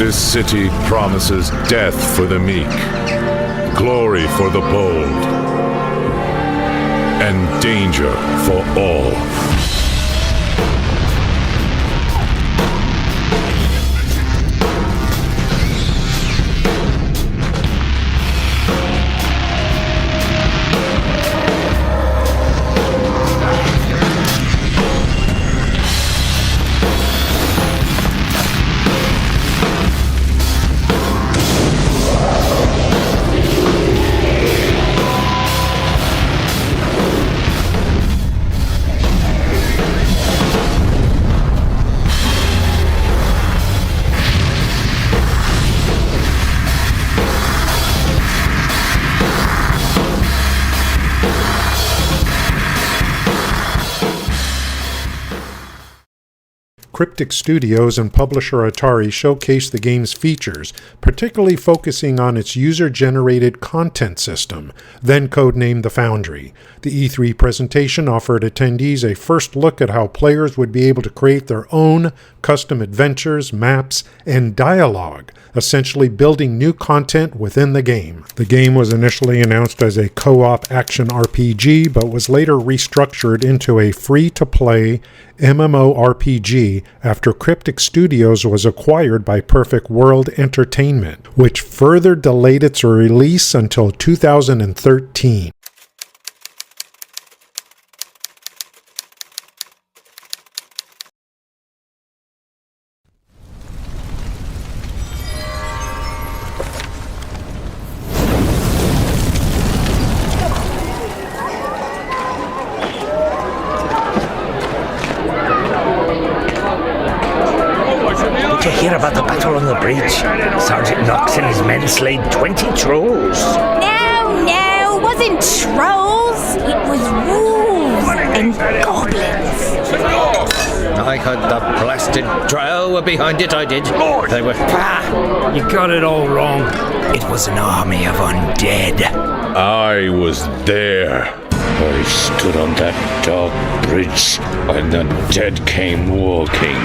This city promises death for the meek, glory for the bold, and danger for all. Cryptic Studios and publisher Atari showcased the game's features, particularly focusing on its user-generated content system, then codenamed the Foundry. The E3 presentation offered attendees a first look at how players would be able to create their own custom adventures, maps, and dialogue, essentially building new content within the game. The game was initially announced as a co-op action RPG, but was later restructured into a free-to-play MMORPG after Cryptic Studios was acquired by Perfect World Entertainment, which further delayed its release until 2013. Hear about the battle on the bridge? Sergeant Knox and his men slayed 20 trolls. No, wasn't trolls. It was wolves and goblins. I heard the blasted drow were behind it, I did. Lord! They were... Ah! You got it all wrong. It was an army of undead. I was there. I stood on that dark bridge when the dead came walking.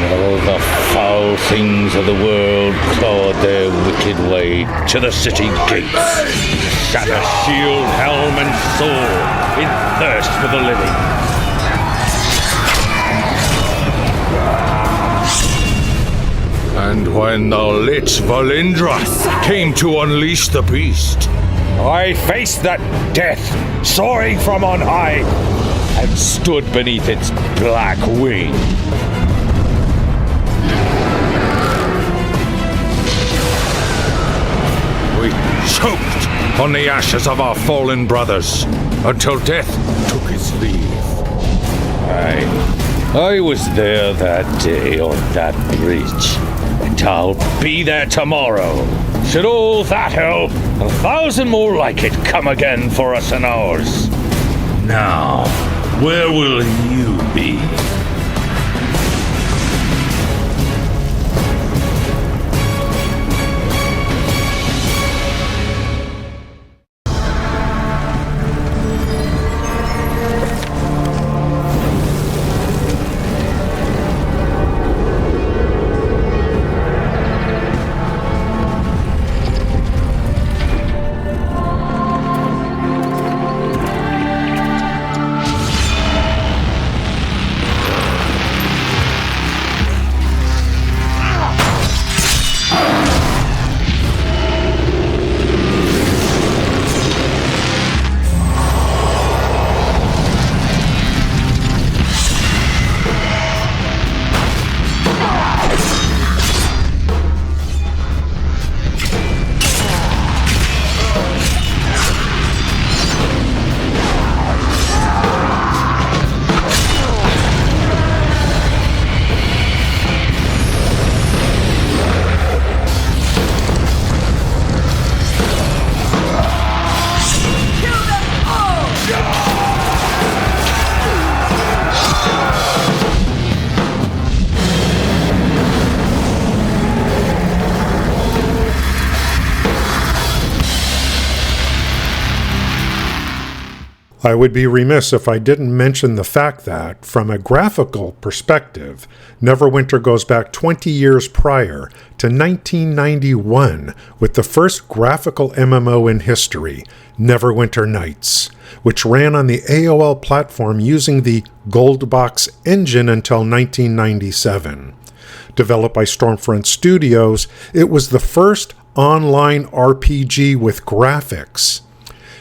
All the foul things of the world clawed their wicked way to the city gates. Shatter shield, helm, and sword in thirst for the living. And when the lich Valindra came to unleash the beast, I faced that death soaring from on high and stood beneath its black wing. we choked on the ashes of our fallen brothers until death took its leave. I was there that day on that bridge, and I'll be there tomorrow. Should all that hell, 1,000 more like it, come again for us and ours. Now, where will you be? I would be remiss if I didn't mention the fact that, from a graphical perspective, Neverwinter goes back 20 years prior to 1991 with the first graphical MMO in history, Neverwinter Nights, which ran on the AOL platform using the Goldbox engine until 1997. Developed by Stormfront Studios, it was the first online RPG with graphics.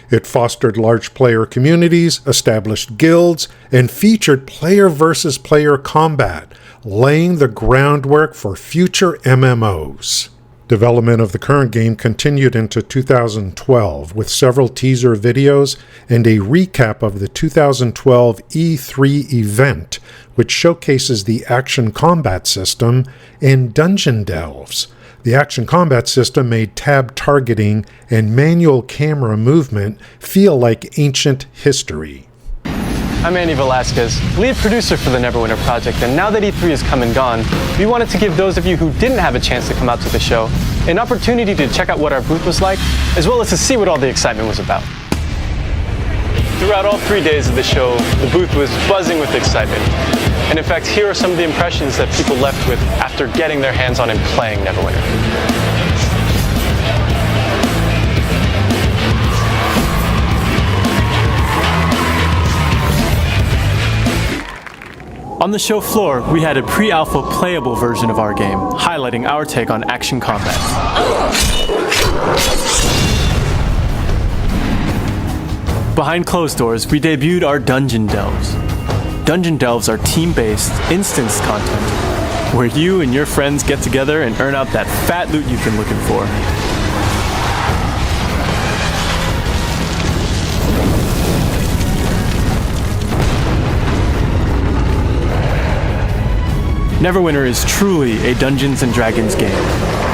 It fostered large player communities, established guilds, and featured player versus player combat, laying the groundwork for future MMOs. Development of the current game continued into 2012 with several teaser videos and a recap of the 2012 E3 event, which showcases the action combat system and dungeon delves. The action combat system made tab targeting and manual camera movement feel like ancient history. I'm Andy Velasquez, lead producer for the Neverwinter project, and now that E3 has come and gone, we wanted to give those of you who didn't have a chance to come out to the show an opportunity to check out what our booth was like, as well as to see what all the excitement was about. Throughout all 3 days of the show, the booth was buzzing with excitement. And in fact, here are some of the impressions that people left with after getting their hands on and playing Neverwinter. On the show floor, we had a pre-alpha playable version of our game, highlighting our take on action combat. Behind closed doors, we debuted our Dungeon Delves. Dungeon Delves are team-based, instance content, where you and your friends get together and earn out that fat loot you've been looking for. Neverwinter is truly a Dungeons & Dragons game.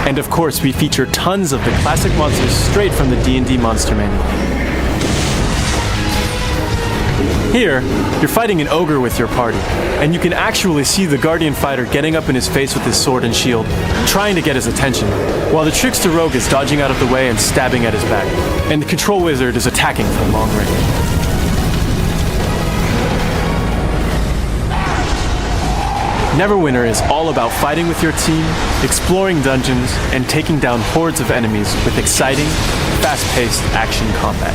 And of course, we feature tons of the classic monsters straight from the D&D Monster Manual. Here, you're fighting an ogre with your party, and you can actually see the Guardian Fighter getting up in his face with his sword and shield, trying to get his attention, while the Trickster Rogue is dodging out of the way and stabbing at his back, and the Control Wizard is attacking from long range. Neverwinter is all about fighting with your team, exploring dungeons, and taking down hordes of enemies with exciting, fast-paced action combat.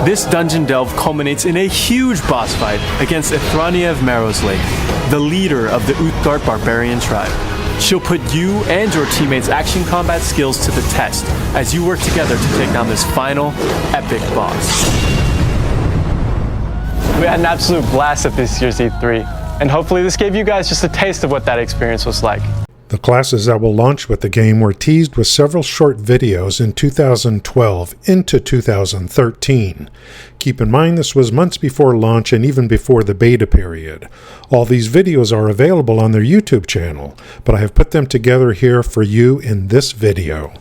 This dungeon delve culminates in a huge boss fight against Ithrania of Marrow's Lake, the leader of the Uthgardt barbarian tribe. She'll put you and your teammates' action combat skills to the test as you work together to take down this final, epic boss. We had an absolute blast at this year's E3, and hopefully this gave you guys just a taste of what that experience was like. The classes that will launch with the game were teased with several short videos in 2012 into 2013. Keep in mind this was months before launch and even before the beta period. All these videos are available on their YouTube channel, but I have put them together here for you in this video.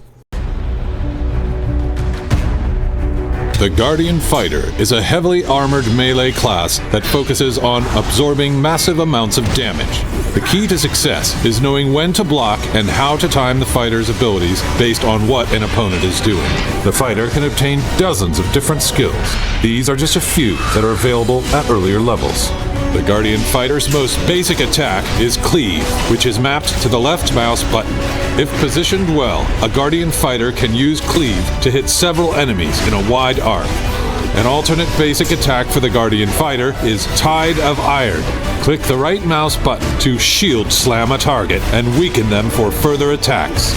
The Guardian Fighter is a heavily armored melee class that focuses on absorbing massive amounts of damage. The key to success is knowing when to block and how to time the fighter's abilities based on what an opponent is doing. The fighter can obtain dozens of different skills. These are just a few that are available at earlier levels. The Guardian Fighter's most basic attack is Cleave, which is mapped to the left mouse button. If positioned well, a Guardian Fighter can use Cleave to hit several enemies in a wide arc. An alternate basic attack for the Guardian Fighter is Tide of Iron. Click the right mouse button to shield slam a target and weaken them for further attacks.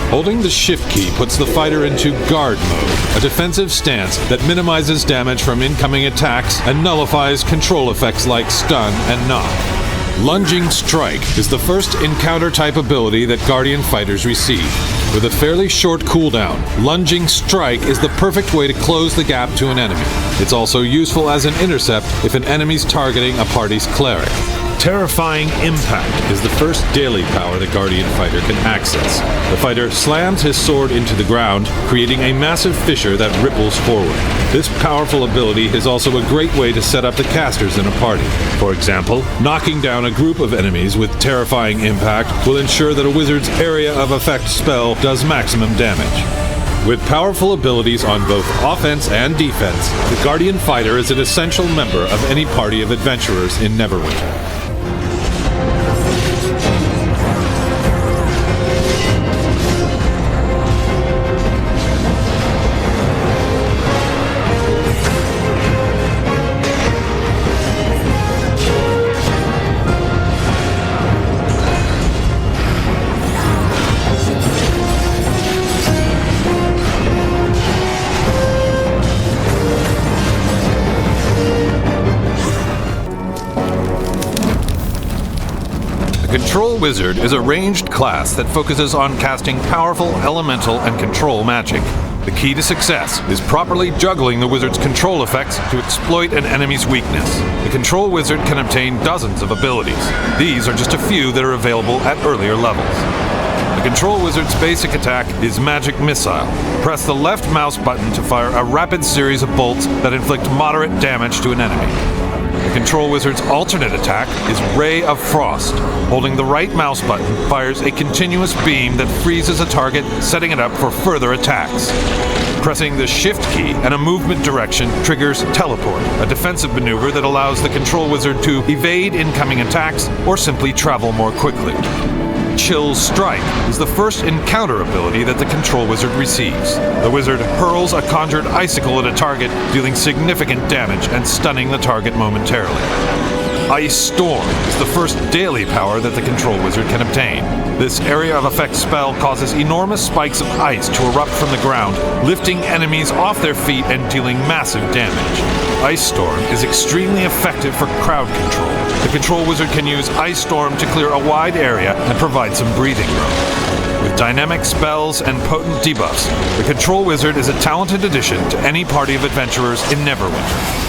Holding the shift key puts the fighter into guard mode, a defensive stance that minimizes damage from incoming attacks and nullifies control effects like stun and knock. Lunging Strike is the first encounter type ability that Guardian Fighters receive. With a fairly short cooldown, Lunging Strike is the perfect way to close the gap to an enemy. It's also useful as an intercept if an enemy's targeting a party's cleric. Terrifying Impact is the first daily power the Guardian Fighter can access. The fighter slams his sword into the ground, creating a massive fissure that ripples forward. This powerful ability is also a great way to set up the casters in a party. For example, knocking down a group of enemies with Terrifying Impact will ensure that a wizard's area of effect spell does maximum damage. With powerful abilities on both offense and defense, the Guardian Fighter is an essential member of any party of adventurers in Neverwinter. Control Wizard is a ranged class that focuses on casting powerful elemental and control magic. The key to success is properly juggling the wizard's control effects to exploit an enemy's weakness. The Control Wizard can obtain dozens of abilities. These are just a few that are available at earlier levels. The Control Wizard's basic attack is Magic Missile. Press the left mouse button to fire a rapid series of bolts that inflict moderate damage to an enemy. The Control Wizard's alternate attack is Ray of Frost. Holding the right mouse button fires a continuous beam that freezes a target, setting it up for further attacks. Pressing the Shift key and a movement direction triggers Teleport, a defensive maneuver that allows the Control Wizard to evade incoming attacks or simply travel more quickly. Chill Strike is the first encounter ability that the Control Wizard receives. The wizard hurls a conjured icicle at a target, dealing significant damage and stunning the target momentarily. Ice Storm is the first daily power that the Control Wizard can obtain. This area of effect spell causes enormous spikes of ice to erupt from the ground, lifting enemies off their feet and dealing massive damage. Ice Storm is extremely effective for crowd control. The Control Wizard can use Ice Storm to clear a wide area and provide some breathing room. With dynamic spells and potent debuffs, the Control Wizard is a talented addition to any party of adventurers in Neverwinter.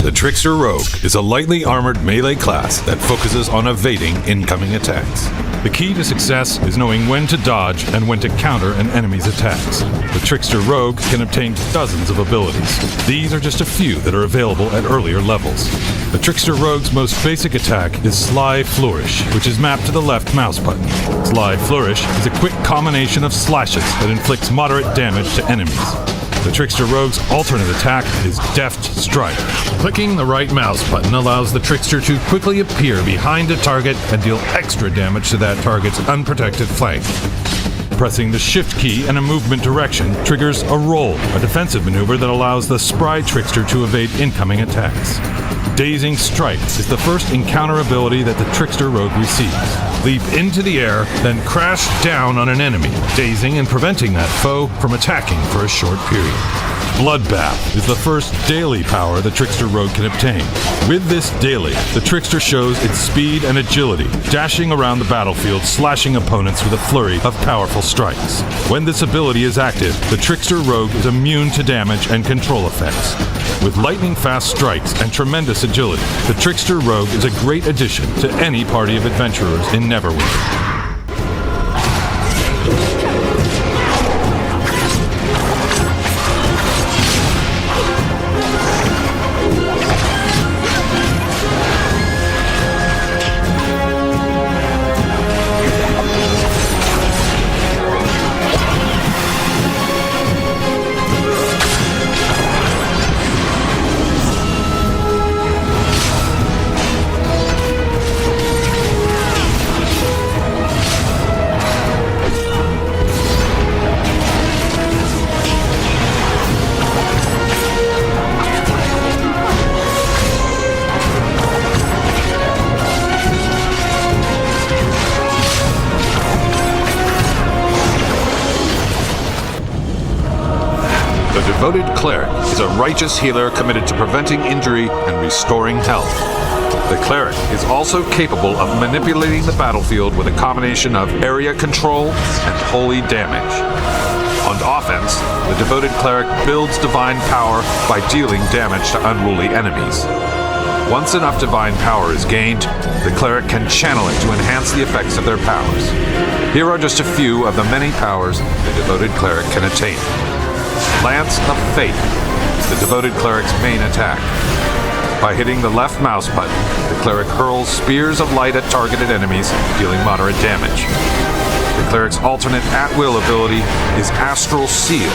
The Trickster Rogue is a lightly armored melee class that focuses on evading incoming attacks. The key to success is knowing when to dodge and when to counter an enemy's attacks. The Trickster Rogue can obtain dozens of abilities. These are just a few that are available at earlier levels. The Trickster Rogue's most basic attack is Sly Flourish, which is mapped to the left mouse button. Sly Flourish is a quick combination of slashes that inflicts moderate damage to enemies. The Trickster Rogue's alternate attack is Deft Strike. Clicking the right mouse button allows the Trickster to quickly appear behind a target and deal extra damage to that target's unprotected flank. Pressing the Shift key and a movement direction triggers a Roll, a defensive maneuver that allows the spry Trickster to evade incoming attacks. Dazing Strike is the first encounter ability that the Trickster Rogue receives. Leap into the air, then crash down on an enemy, dazing and preventing that foe from attacking for a short period. Bloodbath is the first daily power the Trickster Rogue can obtain. With this daily, the Trickster shows its speed and agility, dashing around the battlefield, slashing opponents with a flurry of powerful strikes. When this ability is active, the Trickster Rogue is immune to damage and control effects. With lightning-fast strikes and tremendous agility, the Trickster Rogue is a great addition to any party of adventurers in Neverwinter. Devoted Cleric is a righteous healer committed to preventing injury and restoring health. The Cleric is also capable of manipulating the battlefield with a combination of area control and holy damage. On offense, the Devoted Cleric builds divine power by dealing damage to unruly enemies. Once enough divine power is gained, the Cleric can channel it to enhance the effects of their powers. Here are just a few of the many powers the Devoted Cleric can attain. Lance of Fate is the Devoted Cleric's main attack. By hitting the left mouse button, the Cleric hurls spears of light at targeted enemies, dealing moderate damage. The Cleric's alternate at-will ability is Astral Seal.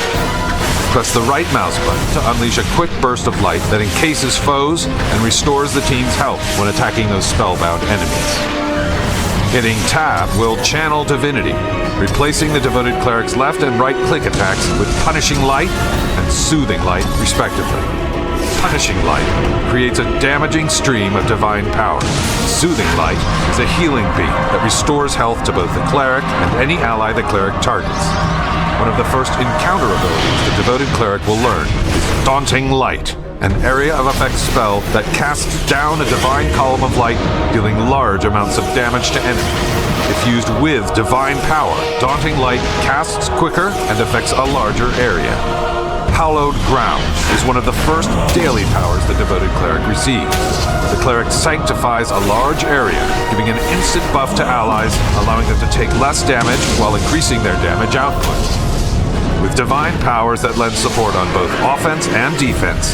Press the right mouse button to unleash a quick burst of light that encases foes and restores the team's health when attacking those spellbound enemies. Hitting Tab will channel Divinity, replacing the Devoted Cleric's left and right click attacks with Punishing Light and Soothing Light, respectively. Punishing Light creates a damaging stream of divine power. Soothing Light is a healing beam that restores health to both the Cleric and any ally the Cleric targets. One of the first encounter abilities the Devoted Cleric will learn is Daunting Light, an area of effect spell that casts down a divine column of light, dealing large amounts of damage to enemies. If used with divine power, Daunting Light casts quicker and affects a larger area. Hallowed Ground is one of the first daily powers the Devoted Cleric receives. The Cleric sanctifies a large area, giving an instant buff to allies, allowing them to take less damage while increasing their damage output. With divine powers that lend support on both offense and defense,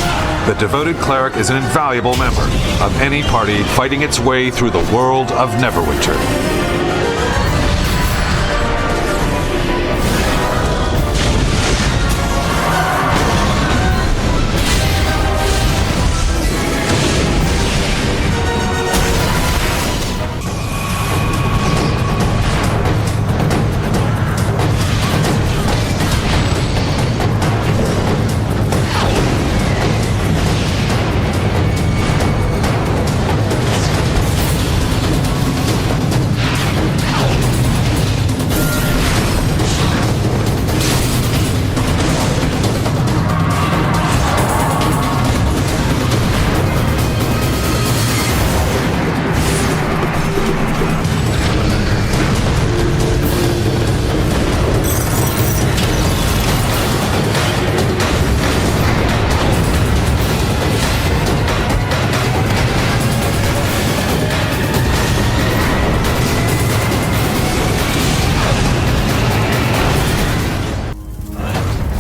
the Devoted Cleric is an invaluable member of any party fighting its way through the world of Neverwinter.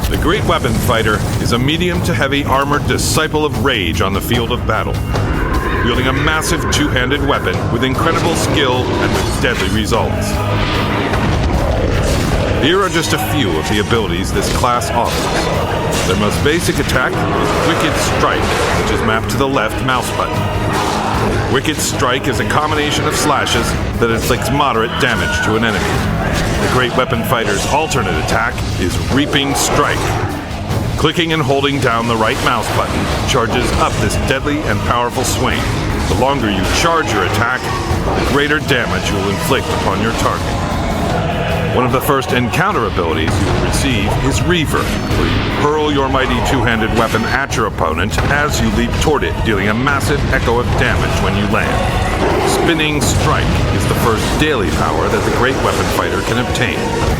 The Great Weapon Fighter is a medium to heavy armored disciple of rage on the field of battle, wielding a massive two-handed weapon with incredible skill and with deadly results. Here are just a few of the abilities this class offers. Their most basic attack is Wicked Strike, which is mapped to the left mouse button. Wicked Strike is a combination of slashes that inflicts moderate damage to an enemy. The Great Weapon Fighter's alternate attack is Reaping Strike. Clicking and holding down the right mouse button charges up this deadly and powerful swing. The longer you charge your attack, the greater damage you will inflict upon your target. One of the first encounter abilities you will receive is Reaver, where you hurl your mighty two-handed weapon at your opponent as you leap toward it, dealing a massive echo of damage when you land. Spinning Strike is the first daily power that the Great Weapon Fighter can obtain.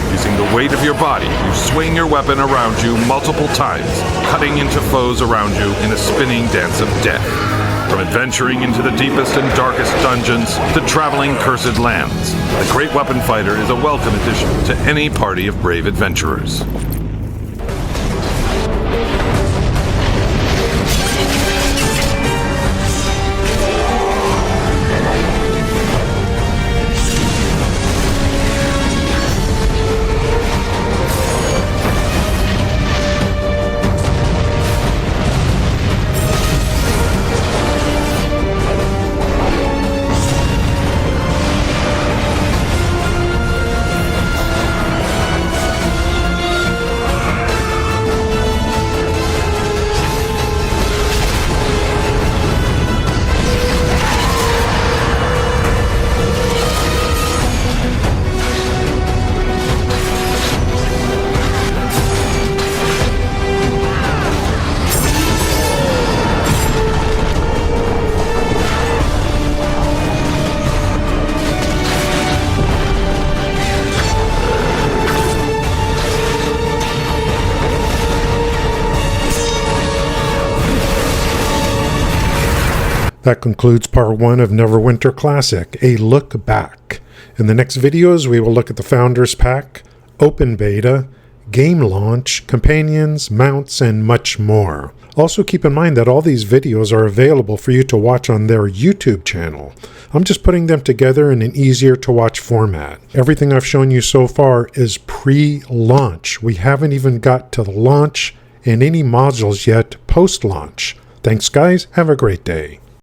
Using the weight of your body, you swing your weapon around you multiple times, cutting into foes around you in a spinning dance of death. From adventuring into the deepest and darkest dungeons to traveling cursed lands, the Great Weapon Fighter is a welcome addition to any party of brave adventurers. That concludes part 1 of Neverwinter Classic, a look back. In the next videos, we will look at the Founders Pack, Open Beta, Game Launch, Companions, Mounts, and much more. Also keep in mind that all these videos are available for you to watch on their YouTube channel. I'm just putting them together in an easier to watch format. Everything I've shown you so far is pre-launch. We haven't even got to the launch and any modules yet post-launch. Thanks guys, have a great day.